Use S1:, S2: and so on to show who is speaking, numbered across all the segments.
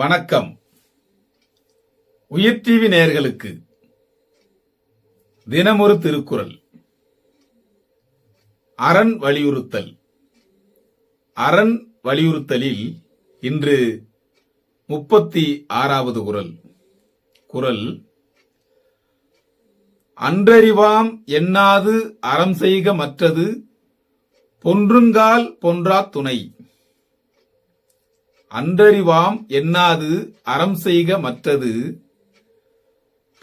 S1: வணக்கம். உயிர் டிவி நேயர்களுக்கு தினமொரு திருக்குறள். அரண் வலியுறுத்தல். அரண் வலியுறுத்தலில் இன்று 36வது குறள். குறள்: அன்றறிவாம் எண்ணாது அறம் செய்க மற்றது பொன்றுங்கால் பொன்றா துணை. அன்றறிவாம் எண்ணாது அறம் செய்க மற்றது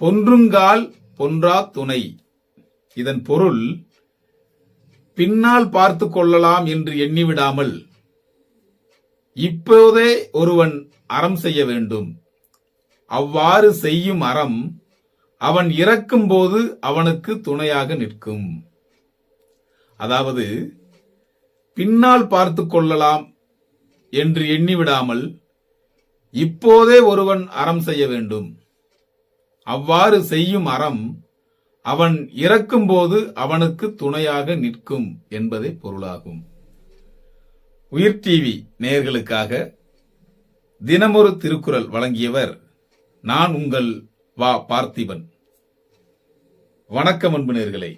S1: பொன்றுங்கால் பொன்றா துணை. இதன் பொருள், பின்னால் பார்த்து கொள்ளலாம் என்று எண்ணிவிடாமல் இப்போதே ஒருவன் அறம் செய்ய வேண்டும். அவ்வாறு செய்யும் அறம் அவன் இறக்கும் போது அவனுக்கு துணையாக நிற்கும். அதாவது, பின்னால் பார்த்து கொள்ளலாம் என்று எண்ணிவிடாமல் இப்போதே ஒருவன் அறம் செய்ய வேண்டும். அவ்வாறு செய்யும் அறம் அவன் இறக்கும் போது அவனுக்கு துணையாக நிற்கும் என்பதே பொருளாகும். உயிர் டிவி நேயர்களுக்காக தினமொரு திருக்குறள் வழங்கியவர் நான் உங்கள் வா பார்த்திபன். வணக்கம் அன்பு நேயர்களே.